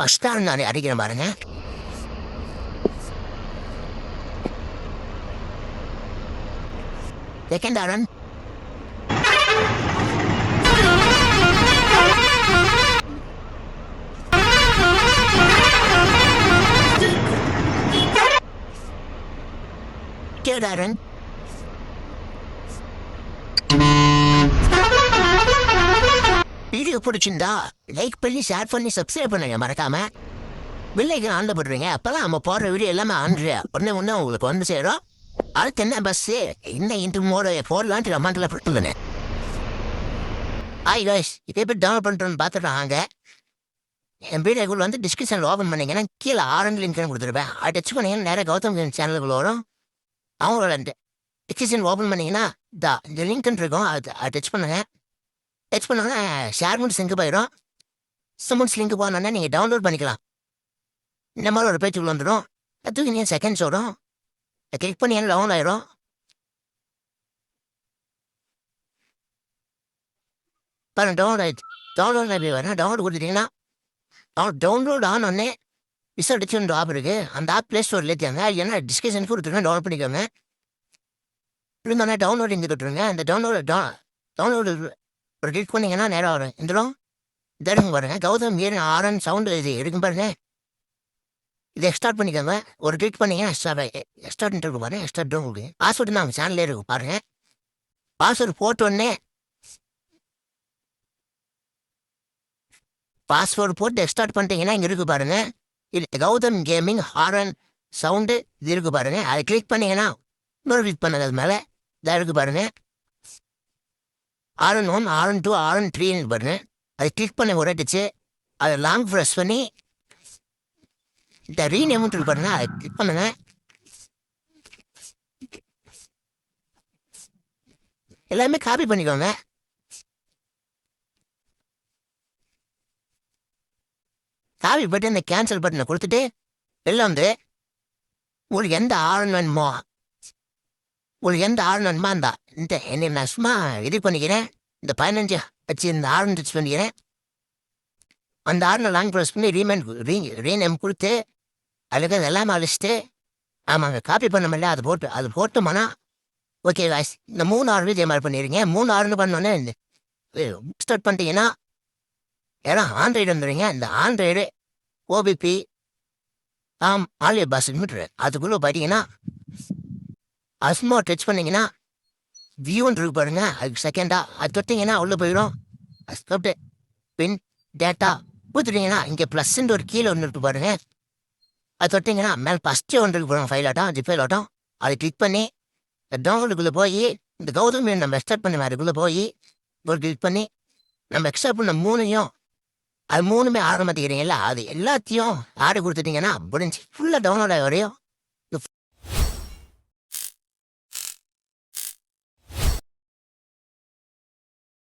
First Aaron நான் அடிக்கிறேன் பாருங்க. Second horn. Third horn. Video பிடிச்சிருந்தா லைக் பண்ணி ஷேர் பண்ணி சப்ஸ்கிரைப் பண்ணுங்க மறக்காம. வில்லைக்கு ஆண்டு போடுறீங்க. அப்போதான் நம்ம போடுற வீடியோ எல்லாமே ஆண்டு ஒன்று உங்களுக்கு வந்து சேரும். அடுத்து என்ன பஸ்ஸு என்ன இன்ட்டு மோட போடலான்ட்டு அமௌண்ட்டில் போட்டுருந்தேன். ஹாய் காய்ஸ், இப்போ எப்படி டவுன்லோட் பண்ணுறோன்னு பார்த்துட்டாங்க. என் வீடியோக்குள்ள வந்து டிஸ்கிரிப்ஷனில் ஓப்பன் பண்ணிங்கன்னா கீழே ஆரஞ்சு லிங்க்னு கொடுத்துருப்பேன். அதை டச் பண்ணிங்கன்னா நேராக கௌதம் சேனலுக்குள்ள வரும். அவங்களோட டிஸ்கிரிப்ஷன் ஓப்பன் பண்ணிங்கன்னா இந்த லிங்க்னு இருக்கும். அதை டச் பண்ணுங்கள். டச் பண்ணோன்னா ஷேர் மட்டும் லிங்க் போயிடும். சுமன்ஸ் லிங்க் போனோன்னா நீங்கள் டவுன்லோட் பண்ணிக்கலாம். இந்த மாதிரி ஒரு பேஜுக்குள்ள வந்துடும். அதுக்கு நீங்கள் செகண்ட்ஸ் வரும். கிளிக் பண்ணி டவுன் ஆயிரும். பாருங்க டவுன்லோட் ஆயிடுச்சு. டவுன்லோட் ஆகி வரேன். டவுன்லோட் கொடுத்துட்டீங்கன்னா டவுன்லோட் ஆனோடனே விசாரிச்சு ஆப் இருக்குது. அந்த ஆப் ப்ளே ஸ்டோரில் ஏற்றியாங்க. ஏன்னா டிஸ்கிரிப்ஷனுக்கு கொடுத்துருங்க, டவுன்லோட் பண்ணிக்கோங்க. இருந்தோடனே டவுன்லோட் இங்கே கொடுத்துருங்க. அந்த டவுன்லோடு ஒரு கிளிக் பண்ணிங்கன்னா நேரம் வரும். இந்த தருங்க பாருங்க. கௌதம் ஏன் ஆரன் சவுண்டு இது இருக்கும் பாருங்க. இதை எக்ஸ்டார்ட் பண்ணிக்கோங்க. ஒரு கிளிக் பண்ணிங்கன்னா எக்ஸ்டார்ட் இருக்கு பாருங்க. எக்ஸ்டார்ட் உங்களுக்கு பாஸ்வேர்டு நம்ம சேனல்லே இருக்கும் பாருங்க. பாஸ்வேர்டு போட்டோடனே பாஸ்வேர்டு போட்டு எக்ஸ்டார்ட் பண்ணிட்டீங்கன்னா இங்கே இருக்கு பாருங்க. இது கௌதம் கேமிங் ஆரன் சவுண்டு இது இருக்கு பாருங்க. அதை கிளிக் பண்ணீங்கன்னா இன்னொரு கிளிக் பண்ணுங்க. அது மேலே இதாக இருக்கு பாருங்க. ஆரன் 1 ஆரன் 2 ஆரன் 3 பாருங்க. அதை கிளிக் பண்ண உரைட்டுச்சு. அதை லாங் ப்ரெஸ் பண்ணி இந்த ரீநேம்னு இருக்கு பாருங்க. அதை கிளிக் பண்ணுங்க. எல்லாமே காப்பி பண்ணிக்கோங்க. காப்பி பட்டு இந்த கேன்சல் பட்டனை கொடுத்துட்டு வெளில வந்து உங்களுக்கு எந்த ஆரன் வேணுமோ இருந்தா இந்த என்னை நான் சும்மா இது பண்ணிக்கிறேன். இந்த 15 வச்சு இந்த ஆரன் டச் பண்ணிக்கிறேன். அந்த ஆரனை லாங் ப்ரெஸ் பண்ணி ரீநேம் கொடுத்து அதுக்கு எல்லாமே அழிச்சிட்டு ஆமாங்க காப்பி பண்ண முடியல அது போட்டோம்னா ஓகே வாய்ஸ். இந்த 3 ஆறு இதே மாதிரி பண்ணிடுங்க. 3 ஆறுன்னு பண்ணோன்னே ஸ்டார்ட் பண்ணிட்டீங்கன்னா ஏன்னா ஆண்ட்ராய்டு வந்துடுங்க. இந்த ஆண்ட்ராய்டு ஓபிபி ஆலிய பாஸ் மீட்ரு அதுக்குள்ளே பார்த்தீங்கன்னா அஸ்மா டச் பண்ணிங்கன்னா வியூன்னு இருக்கு பாருங்க. அதுக்கு செகண்டாக அது தொட்டிங்கன்னா உள்ளே போயிடும். அது பின் டேட்டா கொடுத்துட்டிங்கன்னா இங்கே ப்ளஸ்ன்னு ஒரு கீழே ஒன்று இருக்கு பாருங்க. அது தொட்டிங்கன்னா மேலே ஃபஸ்ட்டு ஒன்று இருக்கு பாருங்க. ஃபைல் ஆட்டம் ஜிஃபைல் ஆட்டம் அதை கிளிக் பண்ணி டவுன்லோடுக்குள்ளே போய் இந்த கௌதம் நம்ம எக்ஸ்டார்ட் பண்ண அதுக்குள்ளே போய் ஒரு கிளிக் பண்ணி நம்ம எக்ஸ்ட்ராக்ட் பண்ண 3ஐயும் அது 3மே ஆரம்பிக்கிறீங்களா அது எல்லாத்தையும் ஆர்டர் கொடுத்துட்டிங்கன்னா முடிஞ்சு ஃபுல்லாக டவுன்லோட் ஆகி வரையும்